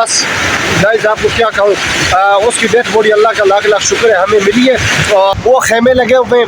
बस गाइस आपको क्या कहूँ, उसकी डेथ बॉडी अल्लाह का लाख लाख शुक्र है हमें मिली है। और वो खेमे लगे हुए हैं,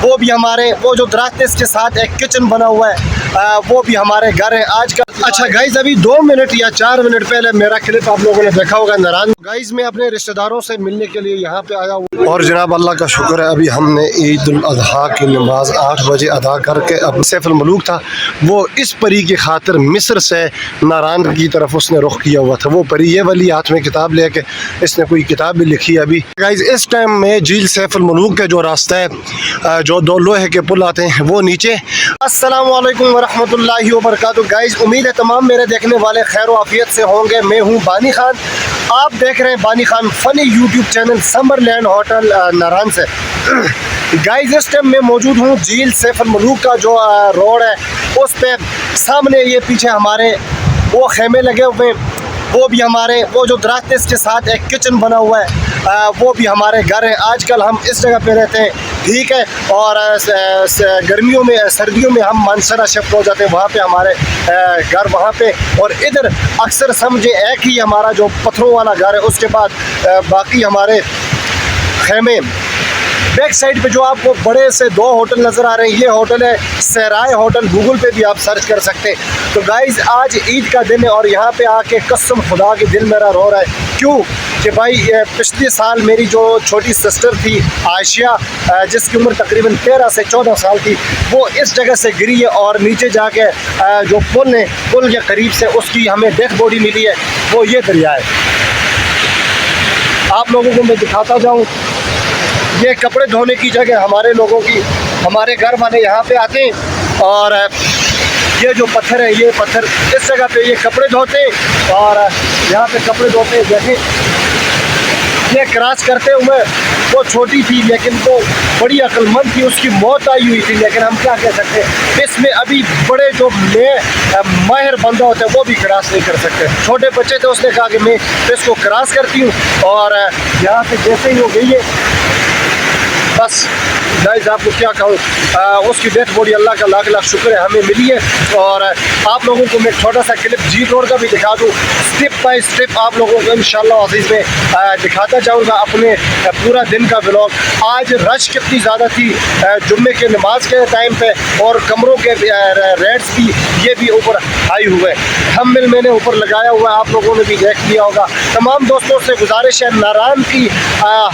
वो भी हमारे, वो जो दरख्त है इसके साथ एक किचन बना हुआ है, वो भी हमारे घर है आजकल। अच्छा गाइज, अभी 2 मिनट या 4 मिनट पहले मेरा क्लिप आप लोगों ने देखा होगा नारायण। गाइज मैं अपने रिश्तेदारों से मिलने के लिए यहाँ पे आया हूँ और जनाब अल्लाह का शुक्र है अभी हमने ईद उल अजहा की नमाज 8 बजे अदा करके, अब सैफ अल मलूक था वो इस परी की खातिर मिस्र से नारायण की तरफ उसने रुख किया हुआ था। वो परी ये वाली हाथ में किताब लेके इसने कोई किताब भी लिखी है। अभी गाइज इस टाइम में झील सैफ अल मलूक का जो रास्ता है, जो 2 लोहे के पुल आते हैं वो नीचे। अस्सलाम वालेकुम वरहमतुल्लाहि वबरकातुहू। गाइज उम्मीद है तमाम मेरे देखने वाले खैर आफियत से होंगे। मैं हूँ बानी खान, आप देख रहे हैं Bani Khan funny YouTube channel Summerland hotel Narayan से। गाइज इस टाइम मैं मौजूद हूँ झील सैफ अल मलूक का जो रोड है उस पे। सामने ये पीछे हमारे वो खेमे लगे हुए हैं, वो भी हमारे, वो जो दरख्त है इसके साथ एक किचन बना हुआ है, वो भी हमारे घर है। आजकल हम इस जगह पे रहते हैं, ठीक है। और गर्मियों में, सर्दियों में हम मानसरा शिफ्ट हो जाते हैं, वहाँ पे हमारे घर वहाँ पे। और इधर अक्सर समझे एक ही हमारा जो पत्थरों वाला घर है, उसके बाद बाकी हमारे खेमे। बैक साइड पे जो आपको बड़े से 2 होटल नज़र आ रहे हैं, ये होटल है सहराय होटल, गूगल पे भी आप सर्च कर सकते हैं। तो गाइज़ आज ईद का दिन है और यहाँ पे आके कसम खुदा के दिल मेरा रो रहा है। क्यों कि भाई पिछले साल मेरी जो छोटी सिस्टर थी आयशिया, जिसकी उम्र तकरीबन 13 से 14 साल थी, वो इस जगह से गिरी है और नीचे जाके जो पुल है, पुल के करीब से उसकी हमें डेथ बॉडी मिली है। वो ये दरिया है, आप लोगों को मैं दिखाता जाऊँ। ये कपड़े धोने की जगह हमारे लोगों की, हमारे घर वाले यहाँ पे आते हैं और ये जो पत्थर है, ये पत्थर इस जगह पे ये कपड़े धोते हैं और यहाँ पे कपड़े धोते हैं। जैसे ये क्रॉस करते हुए, वो छोटी थी लेकिन वो बड़ी अक्लमंद थी, उसकी मौत आई हुई थी, लेकिन हम क्या कह सकते हैं, इसमें अभी बड़े जो माहिर बंदा होते हैं वो भी क्रॉस नहीं कर सकते। छोटे बच्चे थे, उसने कहा कि मैं इसको क्रॉस करती हूँ और यहाँ पे जैसे ही वो गई है, बस गाइस आपको क्या कहूँ, उसकी डेथ बॉडी अल्लाह का लाख लाख शुक्र है हमें मिली है। और आप लोगों को मैं छोटा सा क्लिप झील रोड का भी दिखा दूँ, स्टेप बाय स्टेप आप लोगों को इंशाल्लाह अज़ीज़ में दिखाता जाऊँगा अपने पूरा दिन का व्लॉग। आज रश कितनी ज़्यादा थी जुम्मे के नमाज के टाइम पे, और कमरों के रेट्स भी ये भी ऊपर हाई हुए। थंबनेल मैंने ऊपर लगाया हुआ है, आप लोगों ने भी देख लिया होगा। तमाम दोस्तों से गुजारिश है, नारायण की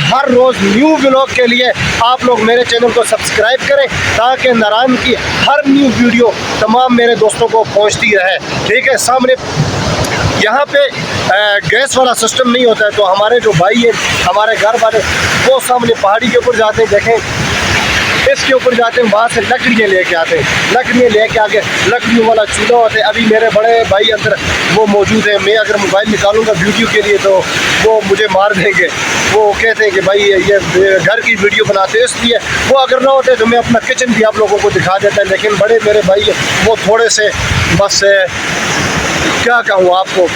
हर रोज़ न्यू व्लॉग के लिए आप लोग मेरे चैनल को सब्सक्राइब करें ताकि नारायण की हर न्यू वीडियो तमाम मेरे दोस्तों को पहुंचती रहे, ठीक है। सामने यहाँ पे गैस वाला सिस्टम नहीं होता है, तो हमारे जो भाई हैं, हमारे घर वाले, वो सामने पहाड़ी के ऊपर जाते हैं, देखें इसके ऊपर जाते हैं, वहाँ से लकड़ियाँ लेके आते हैं, लकड़ियाँ लेके आके लकड़ियों वाला चूल्हा होता है। अभी मेरे बड़े भाई अंदर वो मौजूद है, मैं अगर मोबाइल निकालूंगा वीडियो के लिए तो वो मुझे मार देंगे। वो कहते हैं कि भाई ये घर की वीडियो बनाते हैं, इसलिए वो अगर ना होते तो मैं अपना किचन भी आप लोगों को दिखा देता है। लेकिन बड़े मेरे भाई वो थोड़े से बस क्या कहूँ आपको,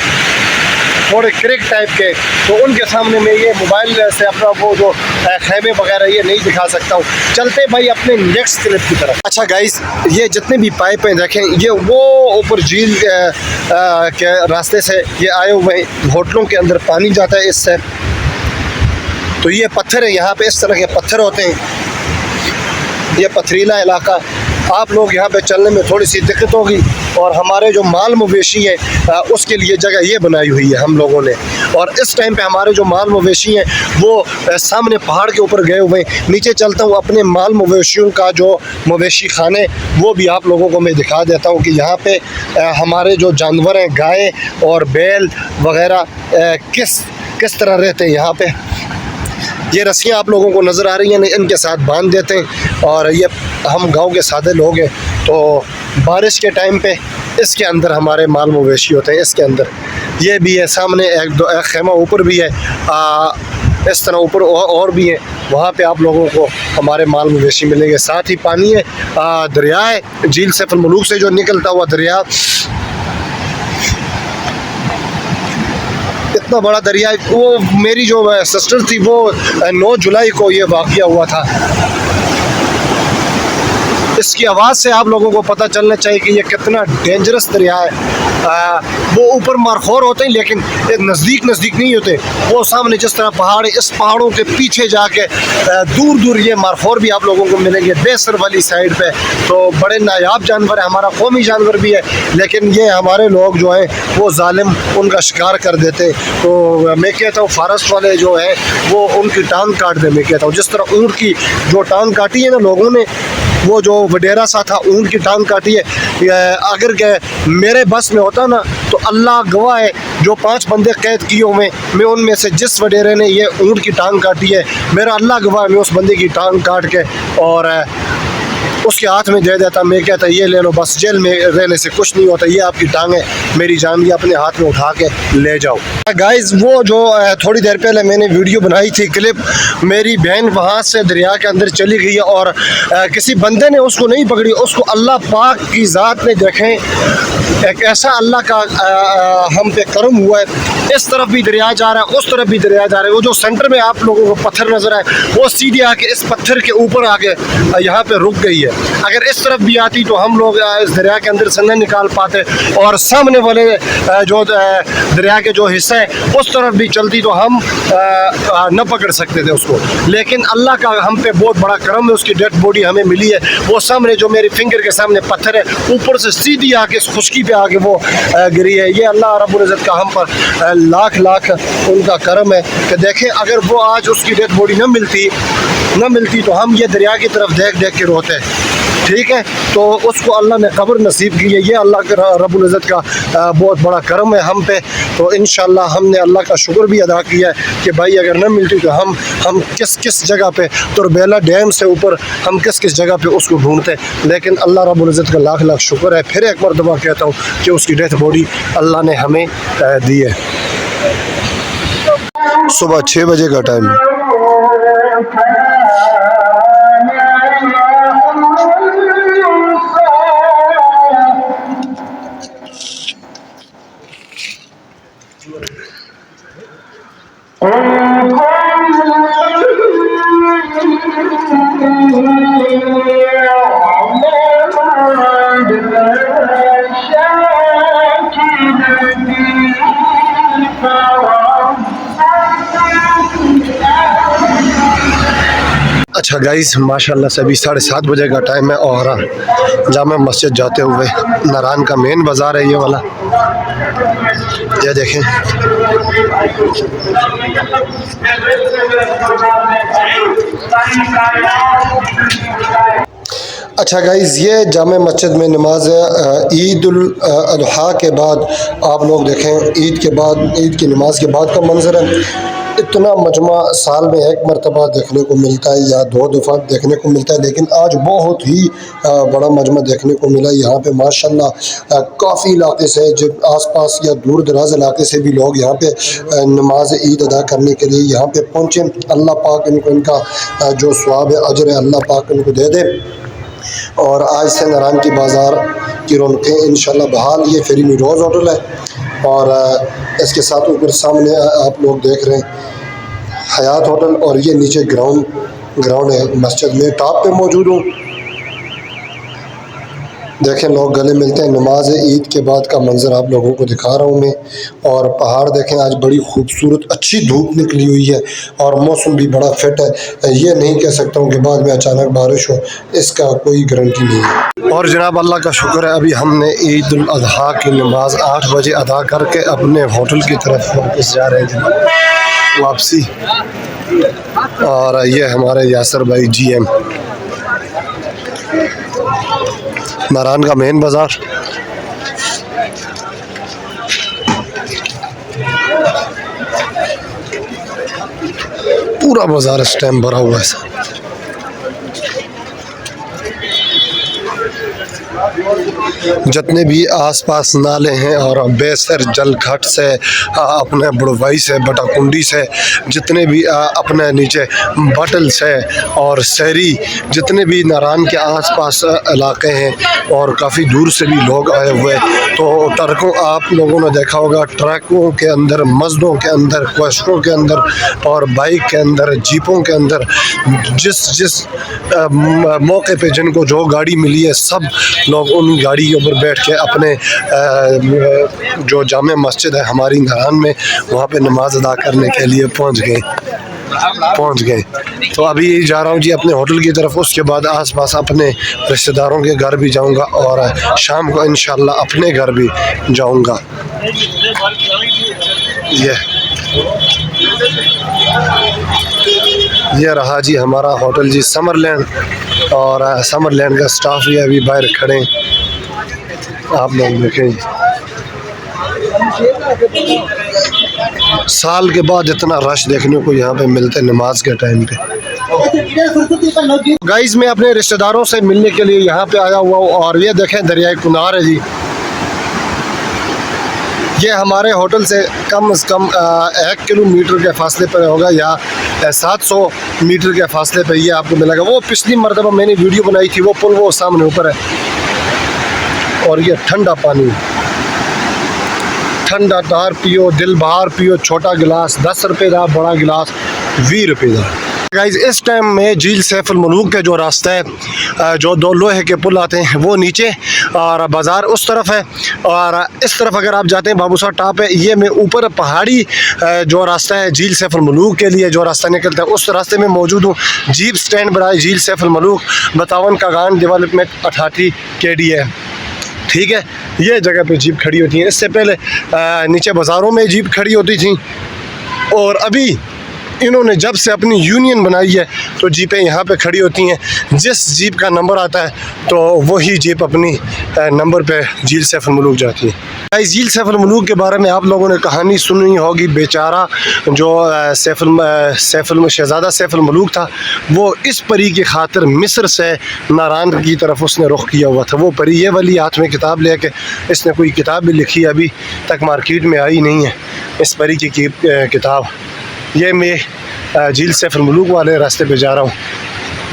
थोड़े क्रिक टाइप के, तो उनके सामने मैं ये मोबाइल से अपना वो जो खेमे वगैरह ये नहीं दिखा सकता हूँ। चलते भाई अपने नेक्स्ट क्लिप की तरफ। अच्छा गाइस, ये जितने भी पाइप हैं देखें, ये वो ऊपर झील के रास्ते से ये आए हुए होटलों के अंदर पानी जाता है इससे। तो ये पत्थर है, यहाँ पे इस तरह के पत्थर होते हैं, ये पथरीला इलाका। आप लोग यहाँ पे चलने में थोड़ी सी दिक्कत होगी, और हमारे जो माल मवेशी हैं उसके लिए जगह ये बनाई हुई है हम लोगों ने। और इस टाइम पे हमारे जो माल मवेशी हैं वो सामने पहाड़ के ऊपर गए हुए हैं। नीचे चलता हूँ, अपने माल मवेशियों का जो मवेशी खाने वो भी आप लोगों को मैं दिखा देता हूँ कि यहाँ पे हमारे जो जानवर हैं, गाय और बैल वगैरह किस तरह रहते हैं यहाँ पे। ये रस्सियाँ आप लोगों को नज़र आ रही हैं, इनके साथ बांध देते हैं। और ये हम गांव के सादे लोग हैं, तो बारिश के टाइम पे इसके अंदर हमारे माल मवेशी होते हैं। इसके अंदर ये भी है, सामने एक खेमा ऊपर भी है, इस तरह ऊपर और भी है, वहाँ पे आप लोगों को हमारे माल मवेशी मिलेंगे। साथ ही पानी है, दरिया है, झील सैफ अल मलूक से जो निकलता हुआ दरिया, इतना बड़ा दरिया। वो मेरी जो सिस्टर थी वो 9 जुलाई को ये वाक़या हुआ था। इसकी आवाज़ से आप लोगों को पता चलना चाहिए कि ये कितना डेंजरस दरिया है। वो ऊपर मारखोर होते हैं लेकिन नज़दीक नहीं होते। वो सामने जिस तरह पहाड़ है, इस पहाड़ों के पीछे जाके दूर दूर ये मारखोर भी आप लोगों को मिलेंगे बेसर वाली साइड पे। तो बड़े नायाब जानवर है, हमारा कौमी जानवर भी है, लेकिन ये हमारे लोग जो हैं वो जालिम उनका शिकार कर देते। तो मैं कहता हूँ फॉरेस्ट वाले जो हैं वो उनकी टांग काट दे। मैं कहता हूँ जिस तरह ऊँट की जो टांग काटी है ना लोगों ने, वो जो वडेरा सा था ऊँट की टांग काटी है, अगर मेरे बस में होता ना तो अल्लाह गवाह है जो 5 बंदे कैद किए हुए मैं उनमें से जिस वडेरे ने ये ऊँट की टांग काटी है, मेरा अल्लाह गवाह मैं उस बंदे की टांग काट के और उसके हाथ में दे देता। मैं कहता ये ले लो, बस जेल में रहने से कुछ नहीं होता, ये आपकी टांग है, मेरी जान भी अपने हाथ में उठा के ले जाओ। गाइस वो जो थोड़ी देर पहले मैंने वीडियो बनाई थी क्लिप, मेरी बहन वहाँ से दरिया के अंदर चली गई है और किसी बंदे ने उसको नहीं पकड़ी, उसको अल्लाह पाक की ज़ात ने देखें एक ऐसा अल्लाह का हम पे करम हुआ है। इस तरफ भी दरिया जा रहा है, उस तरफ भी दरिया जा रहा है। वो जो सेंटर में आप लोगों को पत्थर नज़र आए वो सीधे आके इस पत्थर के ऊपर आके यहाँ पे रुक गई है। अगर इस तरफ भी आती तो हम लोग इस दरिया के अंदर से न निकाल पाते और सामने वाले जो दरिया के जो हिस्सा है उस तरफ भी चलती तो हम न पकड़ सकते थे उसको। लेकिन अल्लाह का हम पे बहुत बड़ा करम है, उसकी डेड बॉडी हमें मिली है। वो सामने जो मेरी फिंगर के सामने पत्थर है ऊपर से सीधी आके इस खुशकी पे आके वो गिरी है। ये अल्लाह रब्बुल इज़्ज़त का हम पर लाख लाख उनका करम है कि देखें अगर वो आज उसकी डेड बॉडी न मिलती तो हम ये दरिया की तरफ देख देख के रोते। ठीक है, तो उसको अल्लाह ने कब्र नसीब की है। ये अल्लाह के रब्बुल इज़्ज़त का बहुत बड़ा करम है हम पे। तो इंशाअल्लाह हमने अल्लाह का शुक्र भी अदा किया है कि भाई अगर न मिलती तो हम किस जगह पे तुरबेला डैम से ऊपर हम किस जगह पे उसको ढूंढते। लेकिन अल्लाह रब्बुल इज़्ज़त का लाख लाख शुक्र है। फिर एक मरतबा कहता हूँ कि उसकी डेथ बॉडी अल्लाह ने हमें दी है। सुबह 6 बजे का टाइम। अच्छा गाइस माशाल्लाह से अभी 7:30 बजे का टाइम है और जामा मस्जिद जाते हुए नारान का मेन बाज़ार है ये वाला, ये देखें। अच्छा गाइस ये जामा मस्जिद में नमाज ईद उल अज़हा के बाद आप लोग देखें, ईद की नमाज के बाद का मंजर है। इतना मजमा साल में एक मरतबा देखने को मिलता है या 2 दफ़ा देखने को मिलता है, लेकिन आज बहुत ही बड़ा मजमा देखने को मिला। यहाँ पे माशाल्लाह काफ़ी इलाके से जो आसपास या दूर दराज इलाके से भी लोग यहाँ पे नमाज ईद अदा करने के लिए यहाँ पे पहुँचे। अल्लाह पाक इनको इनका जो सवाब है अजर है अल्लाह पाक इनको दे दे। और आज से नारायण की बाज़ार की रौनकें इंशाल्लाह बहाल। ये फेरी मीरोज़ होटल है और इसके साथ ऊपर सामने आप लोग देख रहे हैं हयात होटल और ये नीचे ग्राउंड है मस्जिद में टॉप पे मौजूद हूँ। देखें लोग गले मिलते हैं। नमाज ईद के बाद का मंजर आप लोगों को दिखा रहा हूँ मैं। और पहाड़ देखें आज बड़ी खूबसूरत अच्छी धूप निकली हुई है और मौसम भी बड़ा फिट है। ये नहीं कह सकता हूँ कि बाद में अचानक बारिश हो, इसका कोई गारंटी नहीं है। और जनाब अल्लाह का शुक्र है अभी हमने ईद उल अज़हा की नमाज 8 बजे अदा करके अपने होटल की तरफ वापस जा रहे हैं वापसी। और ये हमारे यासर भाई GM नारायण का मेन बाज़ार। पूरा बाज़ार इस टाइम भरा हुआ है। जितने भी आसपास नाले हैं और बेसर जल घाट से अपने बुढ़वाई से बटाकुंडी से जितने भी अपने नीचे बटल से और शहरी जितने भी नारायण के आसपास इलाके हैं और काफ़ी दूर से भी लोग आए हुए। तो ट्रकों आप लोगों ने देखा होगा, ट्रकों के अंदर, मस्जिदों के अंदर, क्वेश्चनों के अंदर और बाइक के अंदर, जीपों के अंदर जिस मौके पे जिनको जो गाड़ी मिली है सब लोग उन गाड़ी के ऊपर बैठ के अपने जो जामे मस्जिद है हमारी नारान में, वहाँ पे नमाज अदा करने के लिए पहुँच गए। तो अभी जा रहा हूँ जी अपने होटल की तरफ। उसके बाद आसपास अपने रिश्तेदारों के घर भी जाऊँगा और शाम को इंशाल्लाह अपने घर भी जाऊँगा। ये रहा जी हमारा होटल जी समरलैंड, और समरलैंड का स्टाफ भी अभी बाहर खड़े हैं, आप लोग देखें। साल के बाद इतना रश देखने को यहाँ पे मिलता है नमाज के टाइम पे। गाइस मैं अपने रिश्तेदारों से मिलने के लिए यहाँ पे आया हुआ हूँ, और ये देखें दरियाए कुनार है जी। ये हमारे होटल से कम से कम 1 किलोमीटर के फासले पर होगा, या 700 मीटर के फासले पर ये आपको मिलेगा। वो पिछली मरतबा मैंने वीडियो बनाई थी, वो पुल वो सामने ऊपर है। और ये ठंडा पानी, ठंडा तार पियो, दिल बहार पियो। छोटा गिलास 10 रुपये का, बड़ा गिलास 20 रुपये का। गाइस इस टाइम में झील सैफुल मलूक का जो रास्ता है, जो 2 लोहे के पुल आते हैं वो नीचे, और बाज़ार उस तरफ है, और इस तरफ अगर आप जाते हैं बाबूसा टॉप है। ये मैं ऊपर पहाड़ी जो रास्ता है झील सैफुल मलूक के लिए जो रास्ता निकलता है, उस रास्ते में मौजूद हूँ। जीप स्टैंड बनाए झील सैफुल मलूक, 52 का गान डेवलपमेंट 88 KD है, ठीक है। ये जगह पे जीप खड़ी होती है। इससे पहले नीचे बाज़ारों में जीप खड़ी होती थी, और अभी इन्होंने जब से अपनी यूनियन बनाई है तो जीपें यहाँ पे खड़ी होती हैं। जिस जीप का नंबर आता है तो वही जीप अपनी नंबर पे झील सैफुल मलूक जाती है। झील सैफुल मलूक के बारे में आप लोगों ने कहानी सुनी होगी। बेचारा जो शहज़ादा सैफुल मलूक था, वो इस परी की खातिर मिस्र से नारान की तरफ उसने रुख किया हुआ था। वो परी ये वाली हाथ में किताब लेके, इसने कोई किताब भी लिखी, अभी तक मार्केट में आई नहीं है इस परी की किताब। ये मैं झील सैफुल मलूक वाले रास्ते पे जा रहा हूँ।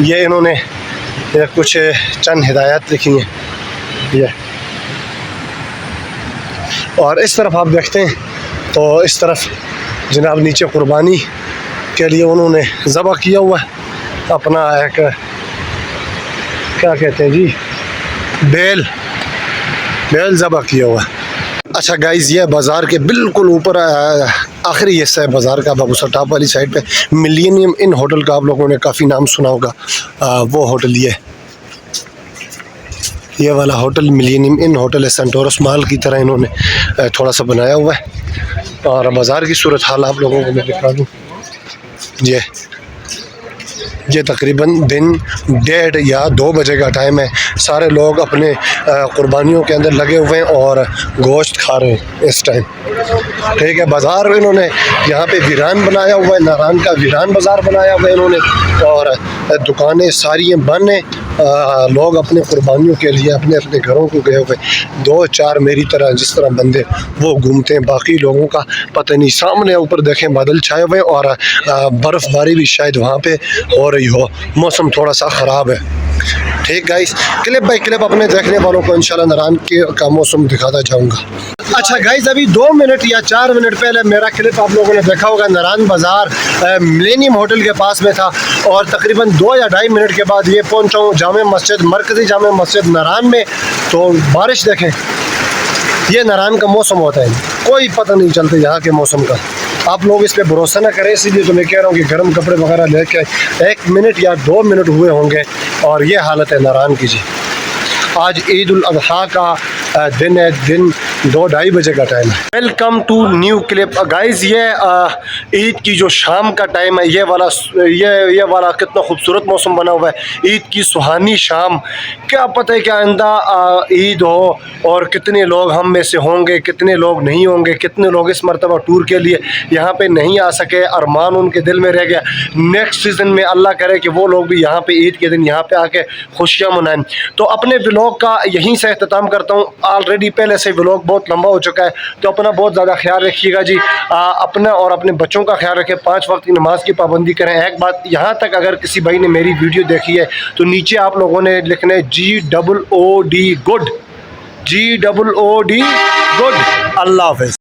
ये इन्होंने कुछ चंद हिदायत लिखी हैं ये, और इस तरफ आप देखते हैं तो इस तरफ जनाब नीचे कुर्बानी के लिए उन्होंने ज़बह किया हुआ है अपना एक, क्या कहते हैं जी, बैल ज़बह किया हुआ है। अच्छा गाइज़ ये बाज़ार के बिल्कुल ऊपर आखिरी हिस्सा है बाज़ार का, बाबूसा टॉप वाली साइड पे मिलेनियम इन होटल का आप लोगों ने काफ़ी नाम सुना होगा। वो होटल ये वाला होटल मिलेनियम इन होटल है। सेंटोरस मॉल की तरह इन्होंने थोड़ा सा बनाया हुआ है। और बाज़ार की सूरत हाल आप लोगों को मैं दिखा दूँ। ये तकरीबन दिन 1:30 या 2 बजे का टाइम है। सारे लोग अपने कुर्बानियों के अंदर लगे हुए हैं और गोश्त खा रहे हैं इस टाइम, ठीक है। बाज़ार इन्होंने यहाँ पे वीरान बनाया हुआ है, नारान का वीरान बाज़ार बनाया हुआ है इन्होंने, और दुकानें सारी बंद हैं। लोग अपने कुर्बानियों के लिए अपने अपने घरों को गए हुए, 2-4 मेरी तरह जिस तरह बंदे वो घूमते हैं। बाकी लोगों का पता नहीं। सामने ऊपर देखें बादल छाए हुए, और बर्फ़बारी भी शायद वहाँ पे हो रही हो। मौसम थोड़ा सा ख़राब है, ठीक गाइस। क्लिप बाय क्लिप अपने देखने वालों को इंशाल्लाह नारान का मौसम दिखाता जाऊँगा। अच्छा गाइस अभी 2 मिनट या 4 मिनट पहले मेरा क्लिप आप लोगों ने देखा होगा। नारान बाज़ार मिलेनियम होटल के पास में था, और तकरीबन 2 या 2.5 मिनट के बाद ये पहुंचा हूँ जामे मस्जिद, मरकज़ी जामे मस्जिद नारान में। तो बारिश देखें, ये नारान का मौसम होता है, कोई पता नहीं चलता यहाँ के मौसम का। आप लोग इस पर भरोसा ना करें, इसीलिए तो मैं कह रहा हूँ कि गर्म कपड़े वगैरह लेके 1 मिनट या 2 मिनट हुए होंगे, और ये हालत है नारान की जी। आज ईद उल अज़हा का दिन है, दिन 2-2:30 बजे का टाइम है। Welcome to new clip guys. ये ईद की जो शाम का टाइम है, ये वाला कितना खूबसूरत मौसम बना हुआ है। ईद की सुहानी शाम, क्या पता है क्या आइंदा ईद हो और कितने लोग हम में से होंगे, कितने लोग नहीं होंगे, कितने लोग इस मरतबा टूर के लिए यहाँ पे नहीं आ सके, अरमान उनके दिल में रह गया। नेक्स्ट सीज़न में अल्लाह करे कि वो लोग भी यहाँ पे ईद के दिन यहाँ पे आके खुशियाँ मनाएं। तो अपने व्लॉग का यहीं से अख्ताम करता हूँ। ऑलरेडी पहले से व्लॉग बहुत लंबा हो चुका है, तो अपना बहुत ज़्यादा ख्याल रखिएगा जी। अपना और अपने बच्चों का ख्याल रखें, 5 वक्त की नमाज की पाबंदी करें। एक बात, यहाँ तक अगर किसी भाई ने मेरी वीडियो देखी है तो नीचे आप लोगों ने लिखना है GOOD गुड। GOOD good. अल्लाह हाफ़िज़।